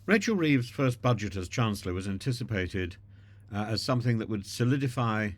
Rachel Reeves' first budget as Chancellor was anticipated as something that would solidify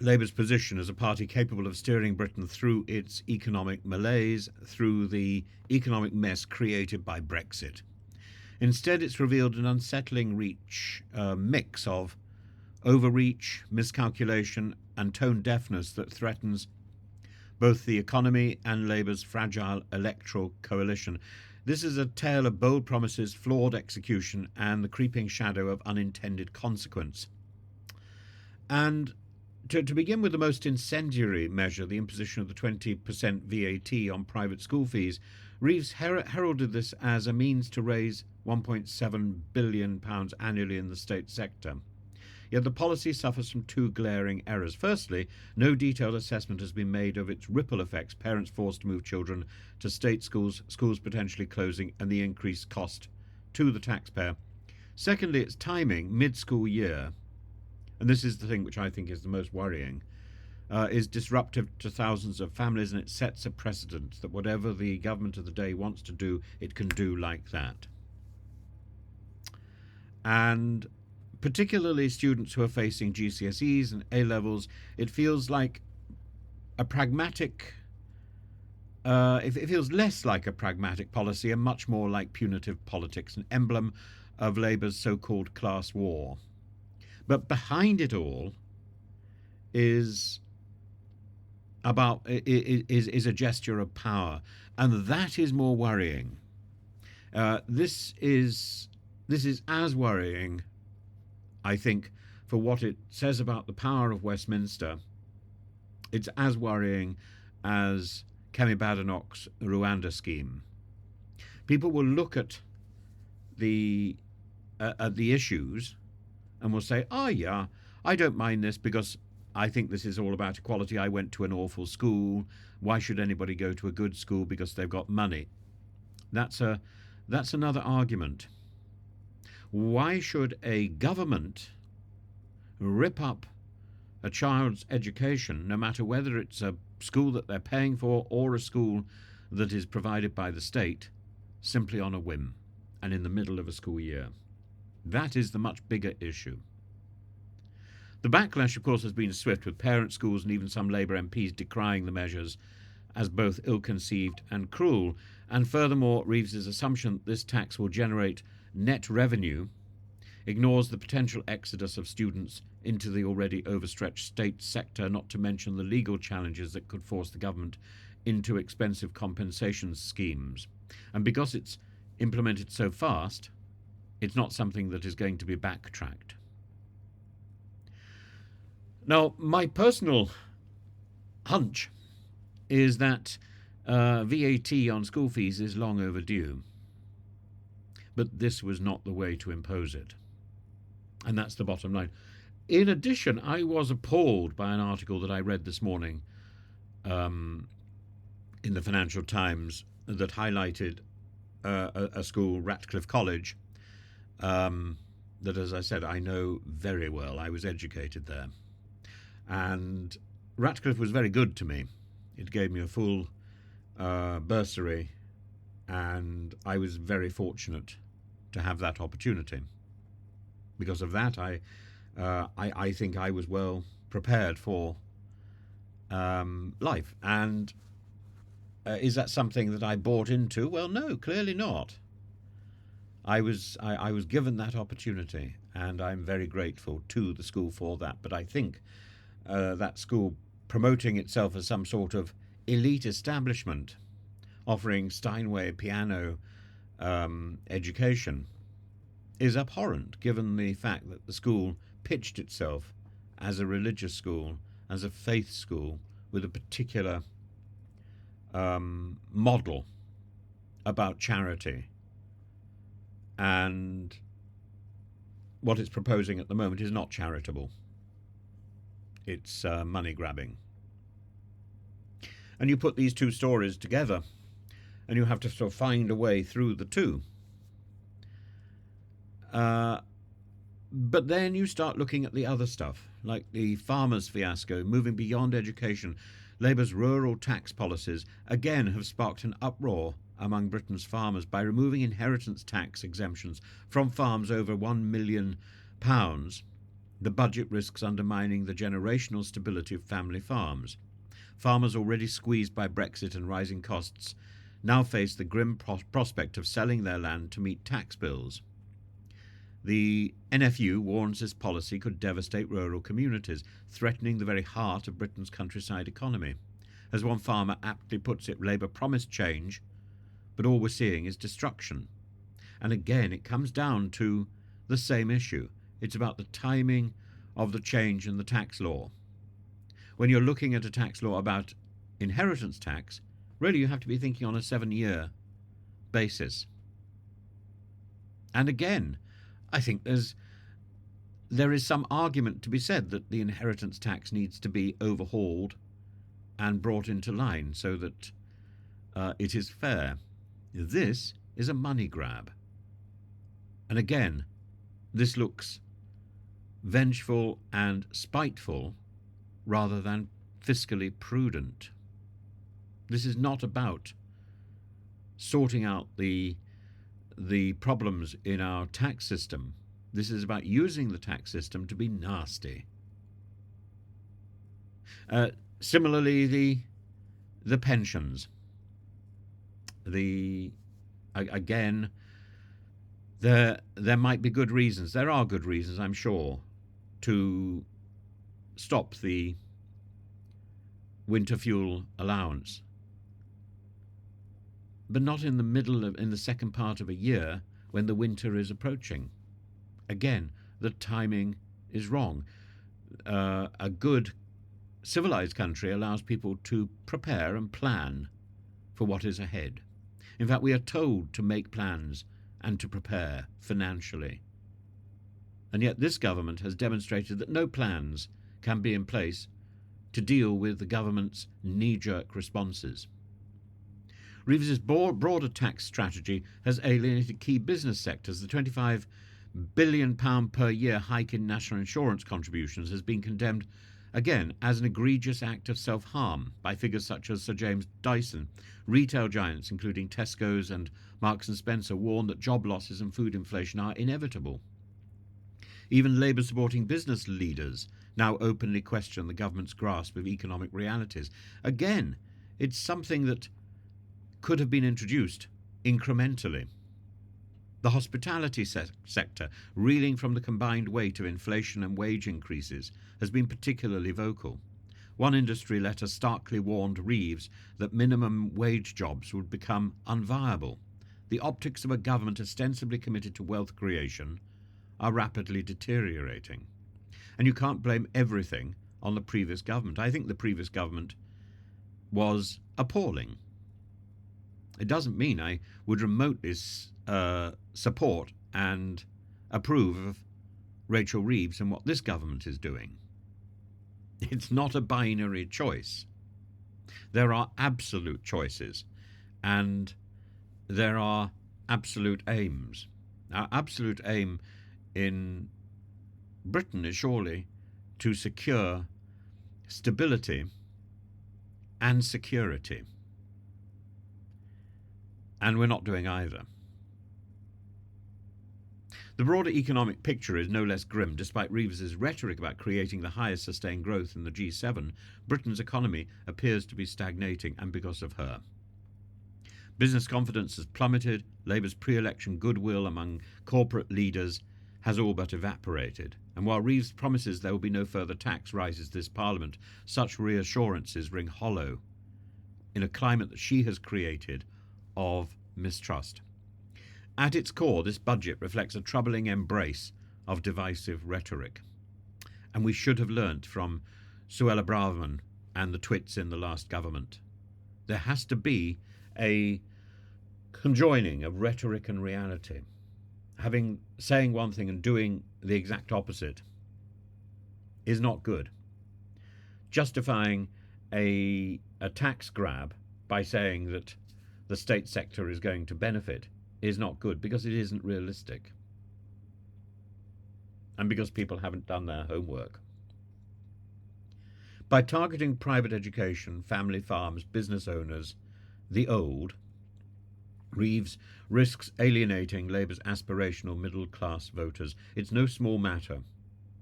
Labour's position as a party capable of steering Britain through its economic malaise, through the economic mess created by Brexit. Instead, it's revealed an unsettling mix of overreach, miscalculation, and tone deafness that threatens both the economy and Labour's fragile electoral coalition. This is a tale of bold promises, flawed execution, and the creeping shadow of unintended consequence. And to begin with the most incendiary measure, the imposition of the 20% VAT on private school fees, Reeves heralded this as a means to raise £1.7 billion annually in the state sector. Yet the policy suffers from two glaring errors. Firstly, no detailed assessment has been made of its ripple effects, parents forced to move children to state schools, schools potentially closing, and the increased cost to the taxpayer. Secondly, its timing, mid-school year, and this is the thing which I think is the most worrying, is disruptive to thousands of families, and it sets a precedent that whatever the government of the day wants to do, it can do like that. And particularly students who are facing GCSEs and A-levels, it feels like a pragmatic, it feels less like a pragmatic policy and much more like punitive politics, an emblem of Labour's so-called class war. But behind it all is a gesture of power, and that is more worrying. This is as worrying, I think, for what it says about the power of Westminster. It's as worrying as Kemi Badenoch's Rwanda scheme. People will look at the issues and will say, "Oh yeah, I don't mind this because I think this is all about equality. I went to an awful school. Why should anybody go to a good school because they've got money?" That's another argument. Why should a government rip up a child's education, no matter whether it's a school that they're paying for or a school that is provided by the state, simply on a whim and in the middle of a school year? That is the much bigger issue. The backlash, of course, has been swift, with parents, schools, and even some Labour MPs decrying the measures as both ill-conceived and cruel. And furthermore, Reeves's assumption that this tax will generate net revenue ignores the potential exodus of students into the already overstretched state sector, not to mention the legal challenges that could force the government into expensive compensation schemes. And because it's implemented so fast, it's not something that is going to be backtracked. Now, my personal hunch is that VAT on school fees is long overdue. But this was not the way to impose it. And that's the bottom line. In addition, I was appalled by an article that I read this morning in the Financial Times that highlighted a school, Ratcliff College, that, as I said, I know very well. I was educated there. And Ratcliffe was very good to me. It gave me a full bursary, and I was very fortunate to have that opportunity. Because of that, I think I was well prepared for life. And is that something that I bought into? Well, no, clearly not. I was given that opportunity, and I'm very grateful to the school for that. But I think that school promoting itself as some sort of elite establishment, offering Steinway piano education, is abhorrent, given the fact that the school pitched itself as a religious school, as a faith school, with a particular model about charity. And what it's proposing at the moment is not charitable. It's money grabbing. And you put these two stories together, and you have to sort of find a way through the two. But then you start looking at the other stuff, like the farmers' fiasco, moving beyond education. Labour's rural tax policies, again, have sparked an uproar among Britain's farmers by removing inheritance tax exemptions from farms over £1 million. The budget risks undermining the generational stability of family farms. Farmers already squeezed by Brexit and rising costs now face the grim prospect of selling their land to meet tax bills. The NFU warns this policy could devastate rural communities, threatening the very heart of Britain's countryside economy. As one farmer aptly puts it, Labour promised change, but all we're seeing is destruction. And again, it comes down to the same issue. It's about the timing of the change in the tax law. When you're looking at a tax law about inheritance tax, really you have to be thinking on a 7-year basis. And again, I think there is some argument to be said that the inheritance tax needs to be overhauled and brought into line so that it is fair. This is a money grab. And again, this looks vengeful and spiteful rather than fiscally prudent. This is not about sorting out the problems in our tax system. This is about using the tax system to be nasty. Similarly, the pensions. Again, there might be good reasons. There are good reasons, I'm sure, to stop the winter fuel allowance, but not in the second part of a year when the winter is approaching. Again, the timing is wrong. A good civilized country allows people to prepare and plan for what is ahead. In fact, we are told to make plans and to prepare financially. And yet this government has demonstrated that no plans can be in place to deal with the government's knee-jerk responses. Reeves's broader tax strategy has alienated key business sectors. The £25 billion per year hike in national insurance contributions has been condemned again as an egregious act of self-harm by figures such as Sir James Dyson. Retail giants, including Tesco's and Marks and Spencer, warn that job losses and food inflation are inevitable. Even Labour-supporting business leaders now openly question the government's grasp of economic realities. Again, it's something that could have been introduced incrementally. The hospitality sector, reeling from the combined weight of inflation and wage increases, has been particularly vocal. One industry letter starkly warned Reeves that minimum wage jobs would become unviable. The optics of a government ostensibly committed to wealth creation are rapidly deteriorating. And you can't blame everything on the previous government. I think the previous government was appalling. It doesn't mean I would remotely support and approve of Rachel Reeves and what this government is doing. It's not a binary choice. There are absolute choices and there are absolute aims. Our absolute aim in Britain is surely to secure stability and security. And we're not doing either. The broader economic picture is no less grim. Despite Reeves's rhetoric about creating the highest sustained growth in the G7, Britain's economy appears to be stagnating, and because of her. Business confidence has plummeted. Labour's pre-election goodwill among corporate leaders has all but evaporated. And while Reeves promises there will be no further tax rises this Parliament, such reassurances ring hollow in a climate that she has created of mistrust. At its core, this budget reflects a troubling embrace of divisive rhetoric. And we should have learnt from Suella Braverman and the twits in the last government. There has to be a conjoining of rhetoric and reality. Saying one thing and doing the exact opposite is not good. Justifying a tax grab by saying that the state sector is going to benefit is not good, because it isn't realistic and because people haven't done their homework. By targeting private education, family farms, business owners, the old, Reeves risks alienating Labour's aspirational middle-class voters. It's no small matter.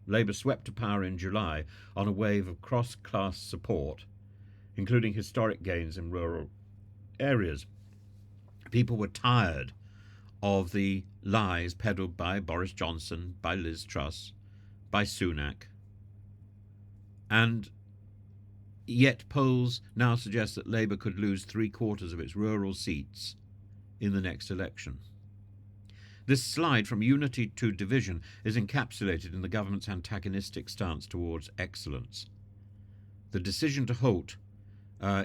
Labour swept to power in July on a wave of cross-class support, including historic gains in rural areas. People were tired of the lies peddled by Boris Johnson, by Liz Truss, by Sunak, and yet polls now suggest that Labour could lose 3/4 of its rural seats in the next election. This slide from unity to division is encapsulated in the government's antagonistic stance towards excellence. The decision to halt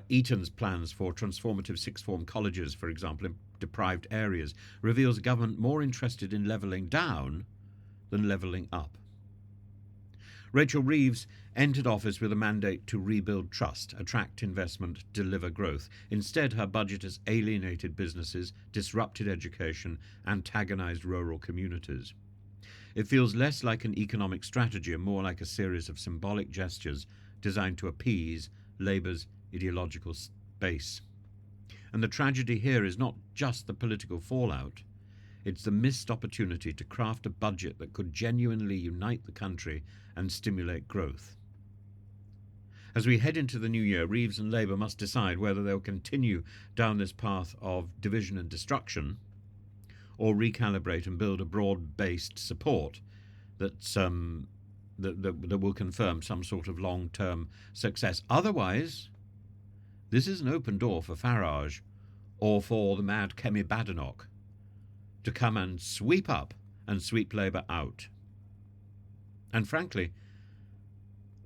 Eton's plans for transformative sixth-form colleges, for example, in deprived areas, reveals a government more interested in levelling down than levelling up. Rachel Reeves entered office with a mandate to rebuild trust, attract investment, deliver growth. Instead, her budget has alienated businesses, disrupted education, antagonised rural communities. It feels less like an economic strategy and more like a series of symbolic gestures designed to appease Labour's ideological base. And the tragedy here is not just the political fallout, it's the missed opportunity to craft a budget that could genuinely unite the country and stimulate growth. As we head into the new year, Reeves and Labour must decide whether they'll continue down this path of division and destruction or recalibrate and build a broad-based support that will confirm some sort of long-term success. Otherwise, this is an open door for Farage or for the mad Kemi Badenoch to come and sweep up and sweep Labour out. And frankly,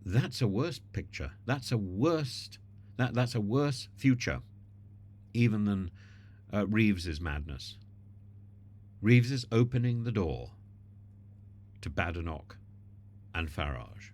that's a worse picture. That's a worse future, even than Reeves's madness. Reeves is opening the door to Badenoch and Farage.